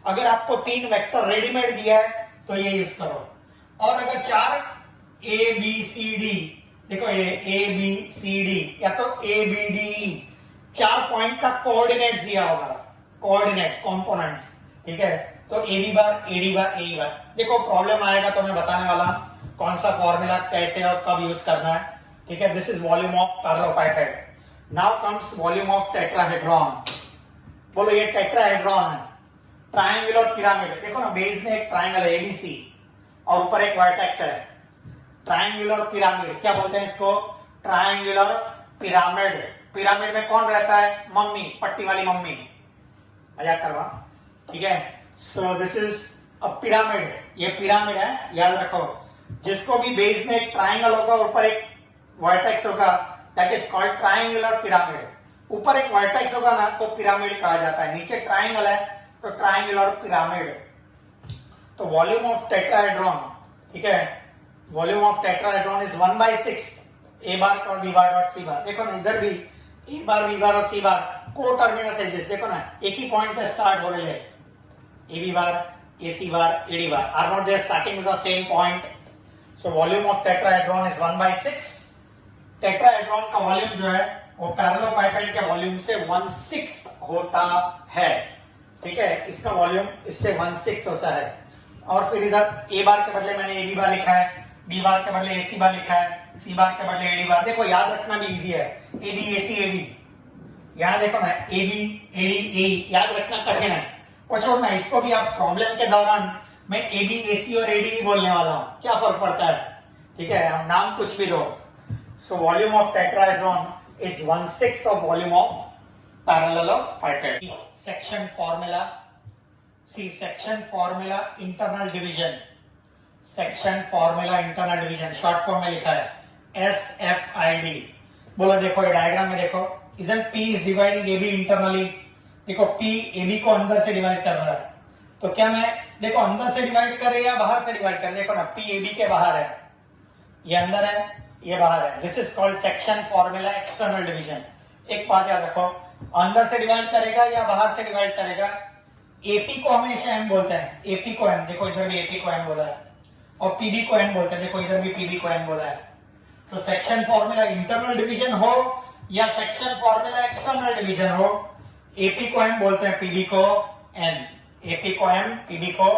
अगर आपको तीन वेक्टर रेडीमेड दिया है तो ये यूज करो, और अगर चार ए बी सी डी, देखो ये ए बी सी डी या तो ए बी डी, चार पॉइंट का कोऑर्डिनेट्स दिया होगा, कोऑर्डिनेट्स, कंपोनेंट्स, ठीक है। तो A B bar, A D bar, a bar, देखो प्रॉब्लम आएगा तो मैं बताने वाला कौन सा फॉर्मूला कैसे और कब यूज करना है, ठीक है। This is volume of parallelepiped. Now comes volume of tetrahedron. बोलो ये टेट्राहेड्रॉन है, ट्रायंगल और पिरामिड, देखो ना बेस में एक ट्रायंगल है एबीसी और ऊपर एक वर्टेक्स है, ट्राइंगुलर पिरामिड, क्या बोलते हैं इसको? Triangular pyramid. पिरामिड में कौन रहता है? मम्मी, पट्टी वाली मम्मी, मजाक कर रहा, ठीक है। So this is a pyramid, ये पिरामिड है, याद रखो। जिसको भी बेस में एक ट्राइंगल होगा, ऊपर एक वर्टेक्स होगा, that is called triangular pyramid. ऊपर एक वर्टेक्स होगा ना तो पिरामिड कहा जाता है, नीचे ट्राइंगल है तो ट्राइंगुलर पिरामिड। तो वॉल्यूम ऑफ टेट्राहेड्रॉन, ठीक है, volume of tetrahedron is 1/6 A bar और बी बार डॉट सी बार। देखो ना, इधर भी ए बार, बी बार और सी बार को टर्मिनस एजेस, देखो ना, एक ही पॉइंट से स्टार्ट हो रहे हैं, A B bar, A C bar, A D bar are not there starting with the same point. So volume of tetrahedron is 1/6। Tetrahedron का वॉल्यूम जो है वो पैरेललोपाइपेड के वॉल्यूम से 1/6 होता है, ठीक है। इसका वॉल्यूम इससे 1/6 होता है। और फिर इधर ए बार के बदले मैंने ए बी बार लिखा है, बी बार के बदले ए सी बार लिखा है, सी बार के बदले ए डी बार। देखो याद रखना भी इजी है, ए b A C A B, यहां देखो ना, a b A D A, याद रखना कठिन है। वो छोड़ना, इसको भी आप प्रॉब्लम के दौरान मैं ए बी ए सी और ए डी बोलने वाला हूं, क्या फर्क पड़ता है, ठीक है, हम नाम कुछ भी दो। सो volume of tetrahedron is 1/6 of volume of parallelepiped. Section formula. See, section formula internal division. Section formula internal division. Short form में लिखा है SFID. बोलो, देखो ये डायग्राम में देखो, isn't P is dividing AB internally? देखो P AB को अंदर से डिवाइड कर रहा है, तो क्या मैं, देखो अंदर से डिवाइड करे या बाहर से डिवाइड करे? देखो ना, P AB के बाहर है, ये अंदर है, ये बाहर है। This is called section formula external division. एक बात याद रखो, अंदर से डिवाइड करेगा या बाहर से डिवाइड करेगा, एपी को हमेशा एम बोलते हैं, एपी को एम, देखो इधर भी एपी को एम बोला है, और पीबी को एम बोलते हैं, देखो इधर भी पीबी को एम बोला है। So section formula internal division हो या सेक्शन फॉर्मूला एक्सटर्नल डिवीजन हो, एपी को एम बोलते हैं, पीबी को एन, एपी को एम, पीबी को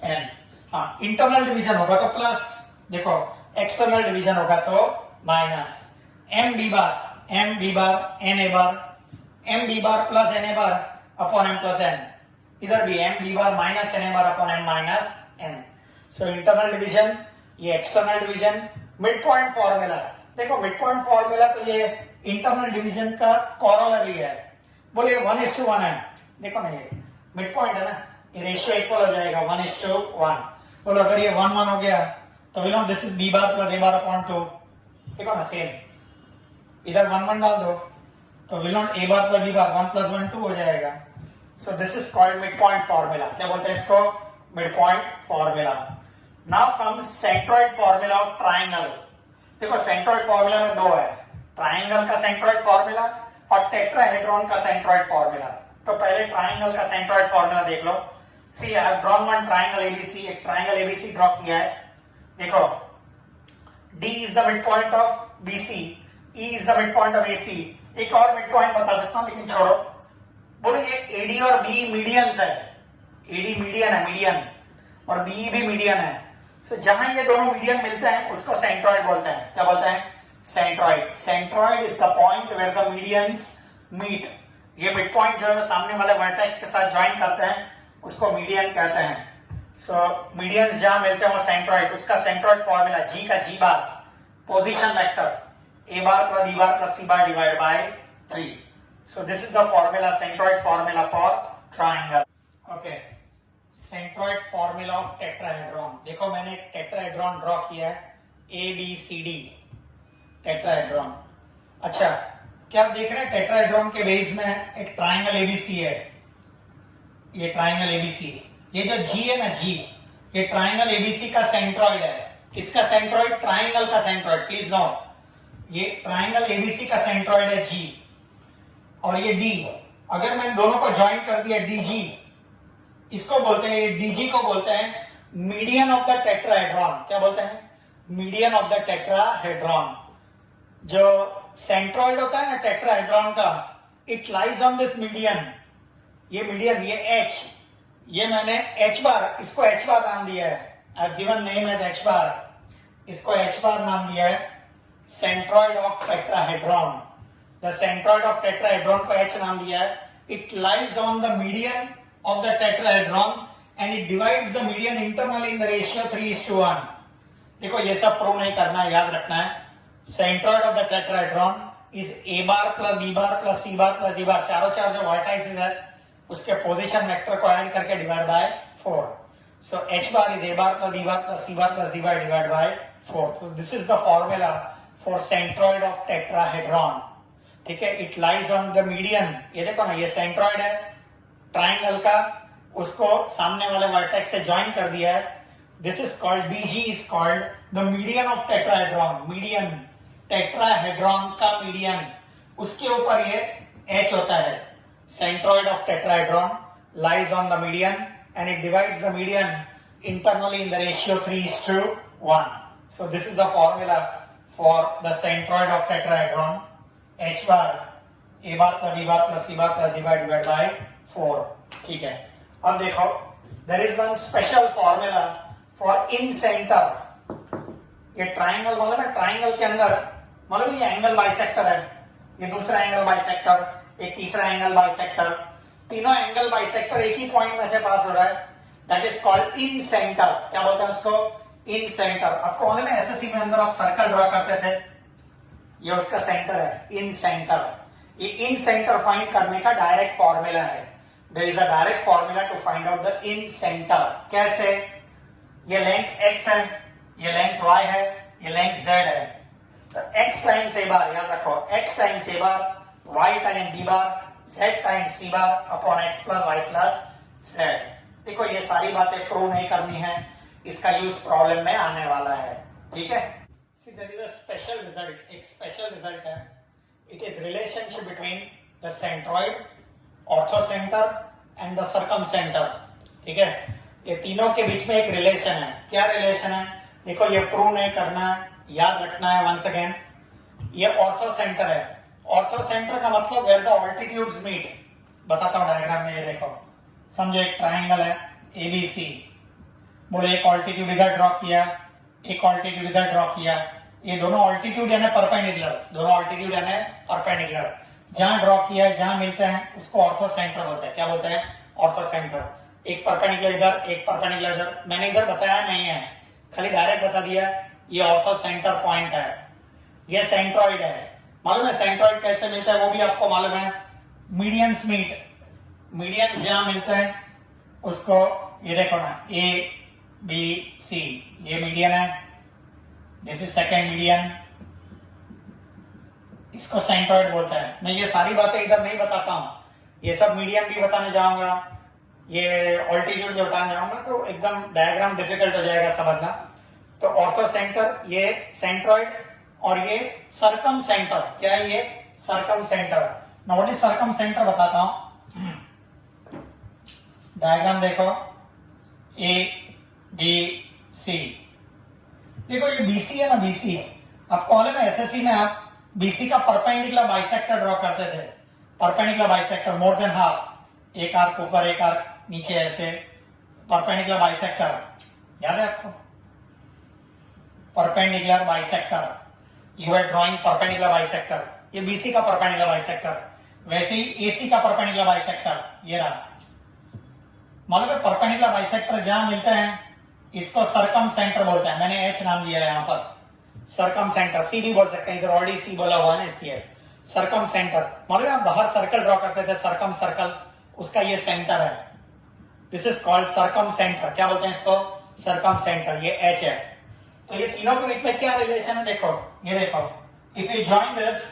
एन। हाँ, इंटरनल डिवीजन होगा तो प्लस, देखो एक्सटर्नल डिवीजन होगा तो minus. M B bar N A bar, M B bar plus N A bar upon M plus N, इधर भी M B bar minus N A bar upon M minus N. So internal division, ये external division. Mid point formula, देखो mid point formula तो ये internal division का corollary है। बोलिए 1:1 है, देखो ना ये मिड पॉइंट है ना, ये रेशियो इक्वल हो जाएगा 1:1। बोलो अगर ये 1:1 हो गया तो we know this is B bar plus A bar upon 2, देखो ना सेम, इधर 1:1 डाल दो तो we know A bar plus B bar 1 + 1 2 हो जाएगा। So this is called mid point formula. क्या बोलते हैं इसको? Mid point formula. Now comes centroid formula of triangle. देखो सेंट्रॉइड फॉर्मूला में दो है, ट्राइंगल का सेंट्रॉइड फॉर्मूला और टेट्राहेड्रॉन का सेंट्रॉइड फॉर्मूला। तो पहले ट्राइंगल का सेंट्रॉइड फॉर्मूला देख लो। See I have drawn one triangle ABC, एक ट्राइंगल एबीसी ड्रॉ किया है। देखो D is the midpoint of BC, E is the midpoint of AC। एक और मिड पॉइंट बता सकता हूं लेकिन छोड़ो। बोलो ये AD और B मीडियंस है, AD मीडियन है, मीडियन, और BE भी मीडियन है। सो जहां ये दोनों मीडियन मिलते हैं उसको सेंट्रॉइड बोलते हैं। क्या बोलते हैं? Centroid. Centroid is the point where the medians meet. ये मिड पॉइंट जो है सामने वाले वर्टेक्स के साथ ज्वाइन करते हैं, उसको मीडियन कहते हैं। सो मीडियंस जहां मिलते हैं वो सेंट्रॉइड। उसका सेंट्रॉइड फॉर्मूला G का G bar, position vector A bar plus B bar plus C bar divide by 3। So this is the formula, centroid formula for triangle. Okay, centroid formula of tetrahedron. देखो मैंने एक tetrahedron draw किया है, ABCD tetrahedron. अच्छा, क्या आप देख रहे हैं टेट्राहेड्रॉन के बेस में एक ट्राइंगल ABC है, ये ट्राइंगल ABC। ये जो G है ना, G, ये ट्राइंगल ABC का सेंट्रॉइड है। किसका सेंट्रॉइड? ट्राइंगल का सेंट्रॉइड। प्लीज नो, ये ट्राइंगल ABC का सेंट्रॉइड है G, और ये D। अगर मैंने दोनों को ज्वाइन कर दिया DG, इसको बोलते हैं, DG को बोलते हैं मीडियन ऑफ द टेट्राहेड्रॉन। क्या बोलते हैं? Median of the tetrahedron. जो सेंट्रॉइड होता है ना टेट्राहेड्रॉन का, it lies on this median. ये मीडियन, ये H, ये मैंने H बार, इसको H बार नाम दिया है। I have given name as H bar, इसको H बार नाम दिया है। Centroid of tetrahedron, the centroid of tetrahedron को H नाम दिया है। It lies on the median of the tetrahedron and it divides the median internally in the ratio 3:1. देखो ये सब प्रूव नहीं करना है, याद रखना है। Centroid of the tetrahedron is A bar plus B bar plus C bar plus D bar, चारों चार जो वर्टाइसेस है उसके पोजीशन वेक्टर को ऐड करके divide by 4। So H bar is A bar plus B bar plus C bar plus D bar divide by 4। So this is the formula for centroid of tetrahedron. ठीक है, it lies on the median. ये देखो ना, ये centroid है triangle का, उसको सामने वाले वर्टेक्स से ज्वाइन कर दिया है। This is called, BG is called the median of tetrahedron. Median, tetrahedron का मीडियन, उसके ऊपर ये एच होता है। Centroid of tetrahedron lies on the median and it divides the median internally in the ratio 3:1. So this is the formula for the centroid of tetrahedron. H bar a bar plus b bar plus c bar plus d bar divided by 4. ठीक है, अब देखो there is one special formula for in center. ये triangle मतलब है, triangle के अंदर मतलब ये एंगल बाइसेक्टर है, ये दूसरा एंगल बाइसेक्टर, एक तीसरा एंगल बाइसेक्टर, तीनों एंगल बाइसेक्टर एक ही पॉइंट में से पास हो रहा है। That is called in centre. क्या बोलते हैं उसको? इन सेंटर। आपको मालूम है एसएससी में अंदर आप सर्कल ड्रॉ करते थे, ये उसका सेंटर है, इन सेंटर। ये इन सेंटर फाइंड करने का डायरेक्ट फॉर्मूला है। There is a direct formula to find out the incentre. कैसे? ये लेंथ x है, ये लेंथ y है, ये लेंथ z है। तो x टाइम्स a बार, याद रखो, x times a bar, y times d bar, z times c bar upon x plus y plus z। देखो ये सारी बातें प्रूव नहीं करनी है, इसका यूज प्रॉब्लम में आने वाला है। ठीक है, see there is a special result, एक स्पेशल रिजल्ट है। It is relationship between the centroid, orthocentre and the circumcentre. ठीक है, ये तीनों के बीच में एक रिलेशन है। क्या रिलेशन है? देखो ये प्रूव नहीं करना, याद रखना है वंस अगेन। ये ऑर्थोसेंटर है। ऑर्थोसेंटर का मतलब वेयर द ऑल्टीट्यूड्स मीट। बताता हूं डायग्राम में, ये देखो, समझो एक ट्राइंगल है एबीसी, बोले एक ऑल्टीट्यूड इधर ड्रॉ किया, एक ऑल्टीट्यूड इधर ड्रॉ किया। ये दोनों ऑल्टीट्यूड यानी परपेंडिकुलर, दोनों ऑल्टीट्यूड यानी परपेंडिकुलर जहां ड्रॉ किया है, जहां मिलते हैं उसको ऑर्थोसेंटर बोलते हैं। क्या बोलते हैं? ऑर्थोसेंटर। एक परपेंडिकुलर इधर, एक परपेंडिकुलर इधर। मैंने इधर बताया नहीं है, खाली डायरेक्ट बता दिया ये ऑर्थोसेंटर पॉइंट है, ये सेंट्रॉइड है। मालूम है सेंट्रॉइड कैसे मिलता है? वो भी आपको मालूम है, मीडियंस मीट। मीडियंस जहां मिलते हैं उसको, ये देखो ना, ए बी सी, ये मीडियन है, दिस इज सेकेंड मीडियन, इसको सेंट्रॉइड बोलते हैं। मैं ये सारी बातें इधर नहीं बताता हूं, ये सब मीडियन भी बताने जाऊंगा, ये ऑल्टीट्यूड भी बताने जाऊंगा, तो एकदम डायग्राम डिफिकल्ट हो जाएगा समझना। तो ऑर्थोसेंटर ये सेंट्रॉइड और ये सर्कम सेंटर। क्या है ये? Circum centre. Now what is circum centre बताता हूं। डायग्राम देखो, ए बी सी। देखो ये बीसी है ना, बीसी है। आपको मालूम है एसएससी में आप बीसी का परपेंडिकुलर बाइसेक्टर ड्रॉ करते थे। Perpendicular bisector more than half, एक आर्क ऊपर एक आर्क नीचे, ऐसे परपेंडिकुलर बाइसेक्टर याद है आपको? Perpendicular bisector, you are drawing perpendicular bisector. ये बीसी का परपेंडिकुलर बाइसेक्टर। वैसे ही एसी का परपेंडिकुलर बाइसेक्टर ये रहा। मालूम है परपेंडिकुलर बाइसेक्टर जहां मिलते हैं इसको सर्कम सेंटर बोलते हैं। मैंने एच नाम दिया है यहाँ पर, सर्कम सेंटर। सी भी बोल सकते हैं, इधर ऑलरेडी सी बोला हुआ है ना, इसलिए सर्कम सेंटर। मालूम है आप बाहर सर्कल ड्रॉ करते थे, सर्कम सर्कल, उसका ये सेंटर है। This is called circum centre. क्या बोलते हैं इसको? Circum centre. ये एच है। तो ये तीनों के बीच में क्या रिलेशन है? देखो, ये देखो, इफ यू जॉइन दिस,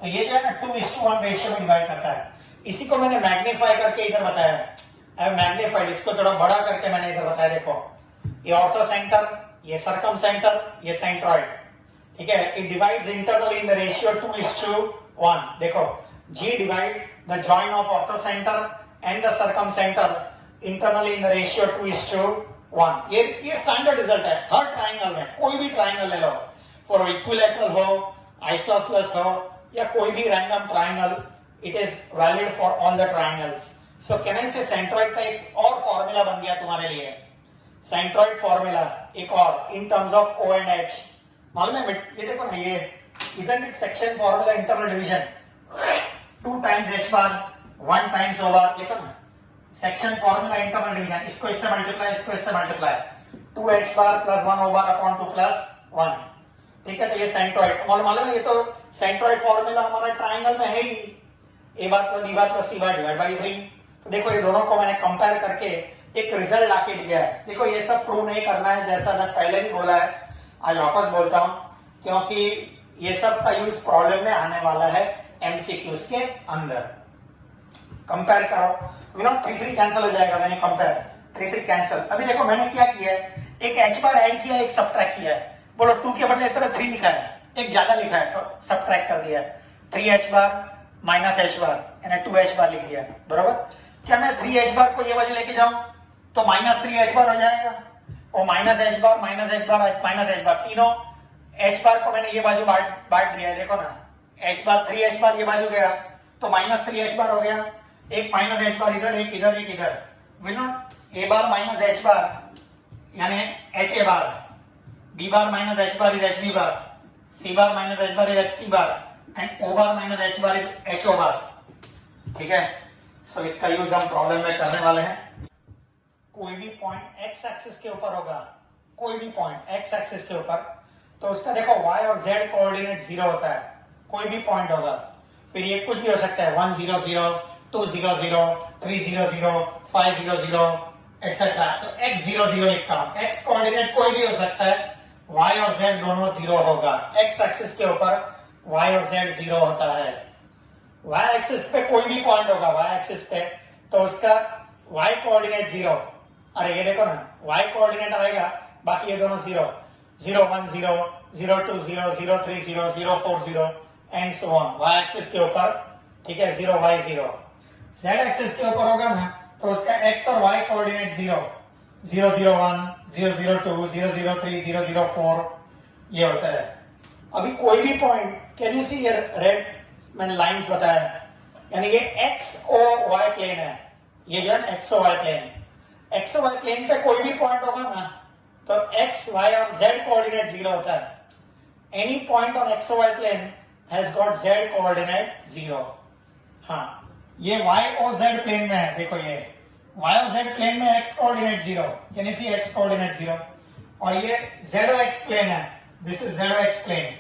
तो ये जो है ना 2:1 रेशियो में डिवाइड करता है। इसी को मैंने मैग्नीफाई करके इधर बताया, आई मैग्नीफाइड, इसको थोड़ा बड़ा करके मैंने इधर बताया। देखो ये ऑर्थो सेंटर, ये सर्कम सेंटर, ये सेंट्रॉइड। ठीक है, it divides internally in the ratio 2:1। देखो, G divide the join of orthocentre and the circumcentre internally in the ratio 2:1। ये स्टैंडर्ड रिजल्ट है हर ट्राइंगल में। कोई भी ट्राइंगल ले लो, फॉर इक्विलैटरल हो, आइसोसेलेस हो, या कोई भी random triangle, it is valid for all the triangles. So can I से सेंट्रॉइड का एक और फॉर्मूला बन गया तुम्हारे लिए। सेंट्रॉइड फॉर्मूला एक और, इन terms of O and H। मालूम है ये देखो ना, ये isn't it section formula internal division, 2 times H bar 1 times O बार। देखो ना, सेक्शन फॉर्मूला इंटरनल डिवीजन, इसको इससे मल्टीप्लाई, इसको इससे multiply, 2h bar plus 1 o bar upon 2 plus 1। ठीक है, तो ये सेंट्रोइड मालूम है, ये तो सेंट्रोइड फॉर्मूला हमारा ट्राइंगल में है ही, a bar plus b bar plus c bar divide by 3। तो देखो ये दोनों को मैंने कंपेयर करके एक रिजल्ट लाके दिया है। देखो ये सब प्रूव नहीं करना है, जैसा मैं पहले भी बोला है, आज वापस बोलता हूं, क्योंकि ये सब का यूज प्रॉब्लम में आने वाला है एमसीक्यूज के अंदर। कंपेयर करो, यू नो 3 3 कैंसिल हो जाएगा, मैंने कंपेयर 3 3 कैंसिल। अभी देखो मैंने क्या किया है, एक h बार ऐड किया, एक सब्ट्रैक्ट किया है। बोलो 2 के बदले इतना 3 लिखा है, एक ज्यादा लिखा है तो सब्ट्रैक्ट कर दिया है। 3h बार माइनस h बार यानी 2h बार लिख दिया, बराबर। क्या मैं 3h बार को ये बाजू लेके जाऊं तो माइनस 3h बार हो जाएगा, और माइनस h बार माइनस h बार माइनस h बार, तीनों h बार को मैंने ये बाजू बांट दिया है। देखो ना, h बार 3h बार ये बाजू गया तो माइनस 3h बार हो गया, एक माइनस h बार इधर, एक इधर, एक इधर। Will not a bar minus h बार यानी h a bar, b bar minus h bar is h b bar, c bar minus h bar is h c bar, and o bar minus h bar is h o बार। ठीक है, सो इसका use हम problem में करने वाले हैं। कोई भी पॉइंट एक्स एक्सिस के ऊपर होगा, कोई भी पॉइंट एक्स एक्सिस के ऊपर, तो उसका देखो y और z कोऑर्डिनेट 0 होता है। कोई भी पॉइंट होगा, फिर ये कुछ भी हो सकता है, 1 0 0, 2 0 0, 3 0 0, 5 0 0 एक्सेट्रा। तो x 0 0 लिखता हूं, x कोऑर्डिनेट कोई भी हो सकता है, y और z दोनों 0 होगा। x एक्सिस के ऊपर y और z 0 होता है। y एक्सिस पे कोई भी पॉइंट होगा, y एक्सिस पे, तो उसका y कोऑर्डिनेट 0। अरे ये देखो ना, y कोऑर्डिनेट आएगा, बाकी ये दोनों 0, 0 1 0, 0 2 0, 0 3 0, 0 4 0 and so on. y axis के ऊपर, ठीक है, 0 y 0। z एक्सिस के ऊपर होगा ना, तो उसका x और y कोऑर्डिनेट 0, 0 0 1, 0 0 2, 0 0 3, 0 0 4 ये होता है। अभी कोई भी पॉइंट, कैन यू सी ये रेड मैंने लाइंस बताया, यानी ये x o y प्लेन है, ये जो है ना x o y plane. x o y plane पे कोई भी पॉइंट होगा ना, तो x y और z कोऑर्डिनेट 0 होता है। Any point on x o y plane has got z coordinate 0। हाँ, ये y o z प्लेन में है, देखो ये y और z प्लेन में x कोऑर्डिनेट 0, यानी सी x कोऑर्डिनेट 0, और ये z o x प्लेन है, this is z o x plane,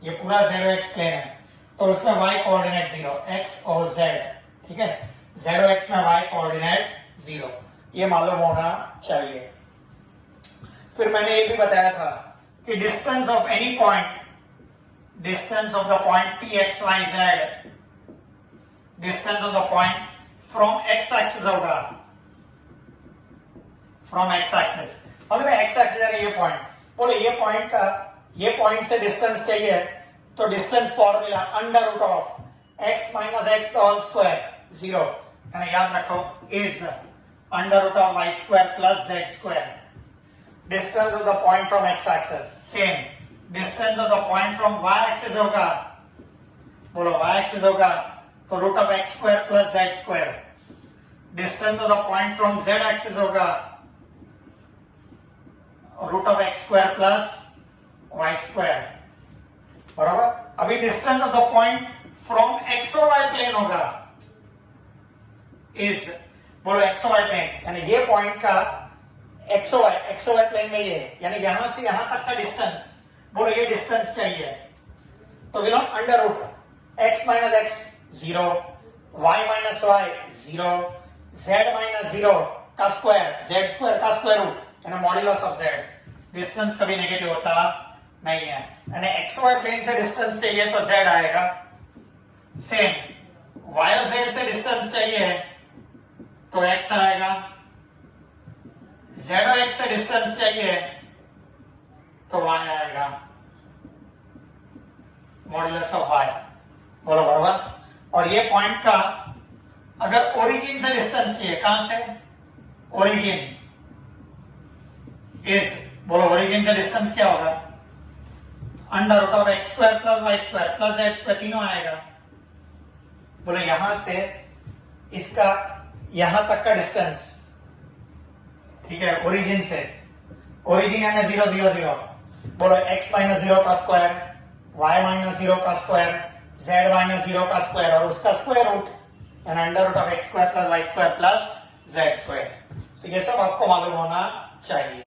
ये पूरा z o x प्लेन है, तो उसमें y कोऑर्डिनेट 0, x और z। ठीक है, z o x में y कोऑर्डिनेट 0, ये मालूम होना चाहिए। फिर मैंने ये भी बताया था कि distance of any point, distance of the point p x y z, distance of the point from x axis होगा, फ्रॉम x एक्सिस, मतलब x एक्सिस है ये पॉइंट। बोलो ये पॉइंट का, ये पॉइंट से डिस्टेंस चाहिए, तो distance formula under root of x minus x the whole square 0, यानी याद रखो is under root of y square plus z square. Distance of the point from x axis same, distance of the point from y axis होगा, बोलो y axis होगा तो root of x square plus z square. Distance of the point from z axis होगा root of x square plus y square, बराबर। अभी distance of the point from x और y plane होगा is, बोलो x और y plane, यानी ये point का x और y प्लेन में ये, यानी यहां से यहां तक का डिस्टेंस, बोलो ये डिस्टेंस चाहिए, तो will not under root x minus x 0, y minus y 0, z minus 0 का स्क्वायर, z स्क्वायर का स्क्वायर रूट, यानी मॉड्यूलस ऑफ z। डिस्टेंस कभी नेगेटिव होता नहीं है, यानी x y प्लेन से डिस्टेंस चाहिए तो z आएगा, सेम y और z से डिस्टेंस चाहिए तो x आएगा, z और x से डिस्टेंस चाहिए तो y आएगा, मॉड्यूलस ऑफ y, बोलो बराबर। और ये पॉइंट का अगर ओरिजिन से डिस्टेंस चाहिए, कहां से, ओरिजिन इज, बोलो ओरिजिन से डिस्टेंस क्या होगा, under root of x square plus y square plus z square, तीनों आएगा। बोलो यहां से इसका यहां तक का डिस्टेंस, ठीक है, ओरिजिन से, ओरिजिन यानी 0 0 0, बोलो x माइनस 0 का स्क्वायर, y माइनस 0 का स्क्वायर, z माइनस 0 का स्क्वायर और उसका स्क्वायर रूट, यानी under root of x square plus y square plus z square. तो ये सब आपको मालूम होना चाहिए।